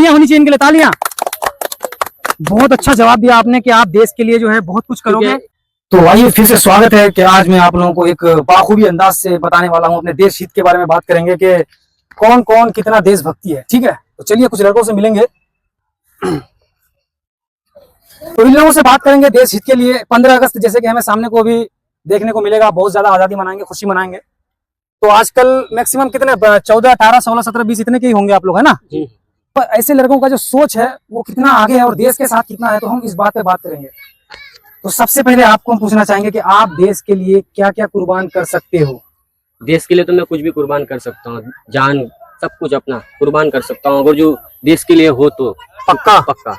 तालियां होनी चाहिए इनके लिए, तालियां। बहुत अच्छा जवाब दिया आपने कि आप देश के लिए जो है बहुत कुछ करोगे। तो आइए फिर से स्वागत है कि आज मैं आप लोगों को एक बाखूबी अंदाज से बताने वाला हूं, अपने देश हित के बारे में बात करेंगे कि कौन कौन कितना देशभक्ति है। ठीक है, तो चलिए कुछ लड़कों से मिलेंगे, तो इन लोगों से बात करेंगे देश हित के लिए। 15 अगस्त जैसे कि हमें सामने को अभी देखने को मिलेगा, बहुत ज्यादा आजादी मनाएंगे, खुशी मनाएंगे। तो आजकल मैक्सिमम कितने 14, 18, 16, 17, 20 इतने के ही होंगे आप लोग, है ना। पर ऐसे लड़कों का जो सोच है वो कितना आगे है और देश के साथ कितना है, तो हम इस बात पे बात करेंगे। तो सबसे पहले आपको हम पूछना चाहेंगे कि आप देश के लिए क्या क्या कुर्बान कर सकते हो। देश के लिए तो मैं कुछ भी कुर्बान कर सकता हूँ, जान सब कुछ अपना कुर्बान कर सकता हूँ, अगर जो देश के लिए हो तो। पक्का पक्का।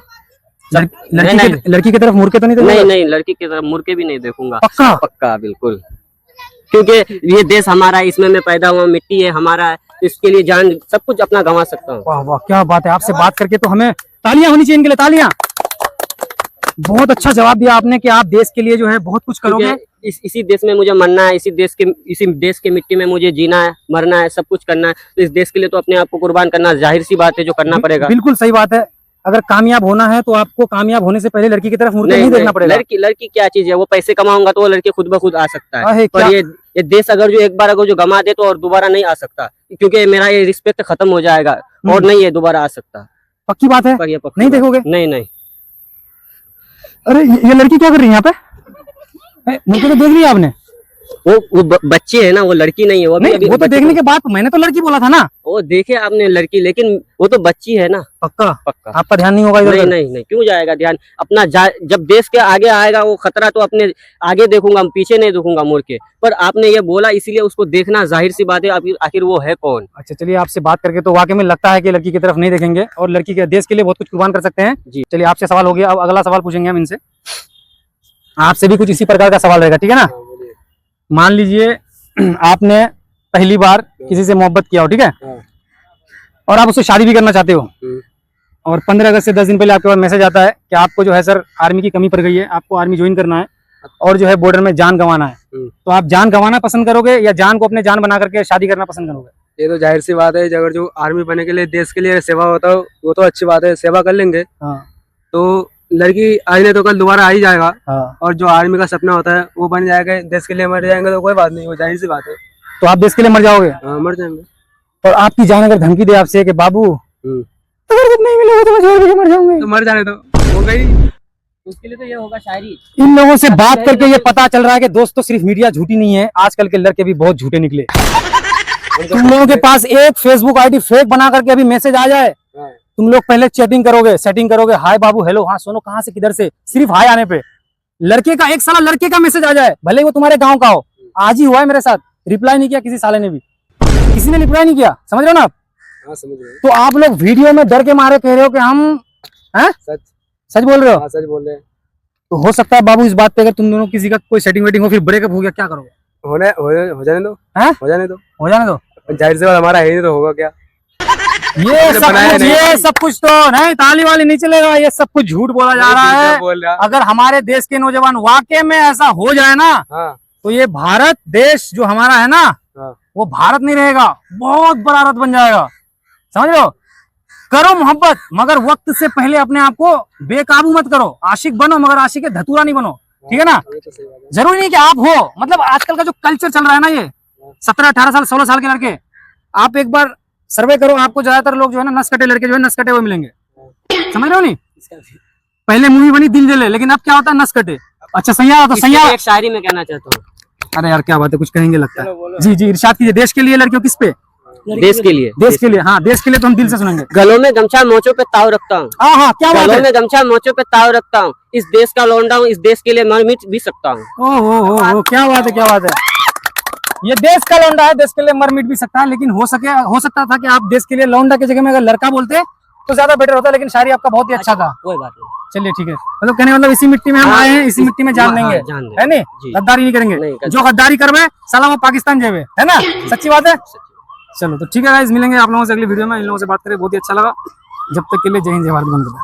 लड़की की तरफ मुड़ के तो नहीं देखूंगा? नहीं, लड़की की तरफ मुड़ के भी नहीं देखूंगा। पक्का पक्का बिल्कुल, क्योंकि ये देश हमारा है, इसमें मैं पैदा हुआ, मिट्टी है हमारा है, इसके लिए जान सब कुछ अपना गंवा सकता हूँ। वाह वाह, क्या बात है। आपसे बात करके तो हमें तालियां होनी चाहिए इनके लिए, तालियां। बहुत अच्छा जवाब दिया आपने कि आप देश के लिए जो है बहुत कुछ करोगे। इसी देश में मुझे मरना है, इसी देश के मिट्टी में मुझे जीना है, मरना है, सब कुछ करना है। तो इस देश के लिए तो अपने आप को कुर्बान करना जाहिर सी बात है, जो करना पड़ेगा। बिल्कुल सही बात है। अगर कामयाब होना है तो आपको कामयाब होने से पहले लड़की की तरफ मुड़ के नहीं देखना पड़ेगा। लड़की क्या चीज है, वो पैसे कमाऊंगा तो वो लड़की खुद ब खुद आ सकता है, पर ये देश अगर जो एक बार अगर जो गमा दे तो और दोबारा नहीं आ सकता, क्योंकि मेरा ये रिस्पेक्ट खत्म हो जाएगा और नहीं ये दोबारा आ सकता। पक्की बात है, नहीं देखोगे? नहीं। अरे ये लड़की क्या कर रही है यहाँ पे? मुझे तो देख लिया आपने। वो बच्चे है ना, वो लड़की नहीं है। वो नहीं, वो तो देखने के बाद मैंने तो लड़की बोला था ना। वो देखे आपने लड़की, लेकिन वो तो बच्ची है ना। पक्का पक्का आपका ध्यान नहीं होगा इधर? नहीं, क्यों जाएगा ध्यान अपना। जब देश के आगे आएगा वो खतरा, तो अपने आगे देखूंगा, पीछे नहीं देखूंगा मुड़ के। पर आपने ये बोला इसीलिए उसको देखना जाहिर सी बात है, आखिर वो है कौन। अच्छा चलिए, आपसे बात करके तो वाकई में लगता है कि लड़की की तरफ नहीं देखेंगे और लड़की के देश के लिए बहुत कुछ कुर्बान कर सकते हैं जी। चलिए आपसे सवाल हो गया, अब अगला सवाल पूछेंगे हम इनसे। आपसे भी कुछ इसी प्रकार का सवाल रहेगा, ठीक है ना। मान लीजिए आपने पहली बार किसी से मोहब्बत किया हो, ठीक है, और आप उससे शादी भी करना चाहते हो, और 15 अगस्त से 10 दिन पहले आपके पास मैसेज आता है कि आपको जो है सर आर्मी की कमी पड़ गई है, आपको आर्मी ज्वाइन करना है और जो है बॉर्डर में जान गंवाना है। तो आप जान गंवाना पसंद करोगे या जान को अपने जान बना करके शादी करना पसंद करोगे? ये तो जाहिर सी बात है, अगर जो आर्मी बनने के लिए देश के लिए सेवा होता है वो तो अच्छी बात है, सेवा कर लेंगे। तो लड़की आज नहीं तो कल दोबारा आ ही जाएगा। और जो आर्मी का सपना होता है वो बन जाएगा, देश के लिए मर जाएंगे तो कोई बात नहीं, वो जाहिर सी बात है। तो आप देश के लिए मर जाओगे? मर जाएंगे। और आपकी जान अगर धमकी दे आपसे कि बाबू अगर तुम नहीं मिलोगे तो मैं छोड़ के मर जाऊंगी, तो मर जाने दो, हो गई। उसके लिए तो ये होगा शायरी। इन लोगों से बात करके ये पता चल रहा है कि दोस्तों सिर्फ मीडिया झूठी नहीं है, आजकल के लड़के भी बहुत झूठे निकले। तुम लोगों के पास एक फेसबुक आईडी फेक बना करके अभी मैसेज आ जाए, तुम लोग पहले चैटिंग करोगे, सेटिंग करोगे, हाय बाबू, हेलो, हाँ सोनो, कहाँ से किधर से, सिर्फ हाय आने पे लड़के का एक साला लड़के का मैसेज आ जाए, भले वो तुम्हारे गांव का हो। आज ही हुआ है मेरे साथ, रिप्लाई नहीं किया किसी साले ने भी, किसी ने रिप्लाई नहीं किया, समझ रहे हो ना आप? हाँ, समझ रहे हो। तो आप लोग वीडियो में डर के मारे कह रहे हो कि हम सच बोल रहे हो? हाँ, सच बोल रहे हैं। तो हो सकता है बाबू इस बात पे अगर तुम दोनों किसी का कोई सेटिंग वेटिंग हो, फिर ब्रेकअप हो गया, क्या करोगे? हो जाने दो, हो जाने दो, हो जाने दो। जाहिर सी बात हमारा है ही, तो होगा क्या? ये सब कुछ तो नहीं, ताली वाली नहीं चलेगा, ये सब कुछ झूठ बोला जा रहा है। अगर हमारे देश के नौजवान वाकई में ऐसा हो जाए ना, तो ये भारत देश जो हमारा है ना, वो भारत नहीं रहेगा, बहुत बड़ा भारत बन जाएगा, समझ लो। करो मोहब्बत, मगर वक्त से पहले अपने आप को बेकाबू मत करो। आशिक बनो मगर आशिक के धतूरा नहीं बनो, ठीक है ना। जरूरी नहीं कि आप हो, मतलब आजकल का जो कल्चर चल रहा है ना, ये 17, 18 साल, 16 साल के लड़के, आप एक बार सर्वे करो, आपको ज्यादातर लोग जो है ना नसकटे लड़के जो है नसकटे हुए मिलेंगे, समझ रहे हो नहीं। पहले मूवी बनी दिल जले, लेकिन अब क्या होता है, नसकटे। अच्छा सैयारा, तो सैयारा एक शायरी में कहना चाहता हूँ। अरे यार क्या बात है, कुछ कहेंगे लगता है। जी जी, इरशाद कीजिए। देश के लिए लड़कियों किस पे? देश के लिए। देश के लिए, हाँ देश के लिए तो हम दिल से सुनेंगे। गलों में गमछा मोचों पे ताव रखता हूँ। हाँ, क्या बात है। गलों में गमछा मोचों पे ताव रखता हूँ, इस देश का लौंडा हूँ, इस देश के लिए मर मिट भी सकता हूँ। ओह, क्या बात है, क्या बात है। ये देश का लौंडा है, देश के लिए मर मिट भी सकता है, लेकिन हो सकता था कि आप देश के लिए लौंडा की जगह में अगर लड़का बोलते तो ज्यादा बेटर होता, लेकिन शायरी आपका बहुत ही अच्छा था। कोई बात नहीं, चलिए ठीक है। मतलब कहने मतलब इसी मिट्टी में हम आए हैं, इसी मिट्टी में जान देंगे, है नहीं, गद्दारी नहीं करेंगे। जो गद्दारी करवे साला वो पाकिस्तान जावे, है ना, सच्ची बात है। चलो तो ठीक है गाइस, मिलेंगे आप लोगों से अगली वीडियो में। इन लोगों से बात करें बहुत ही अच्छा लगा। जब तक के लिए जय हिंद, जय भारत, बंद।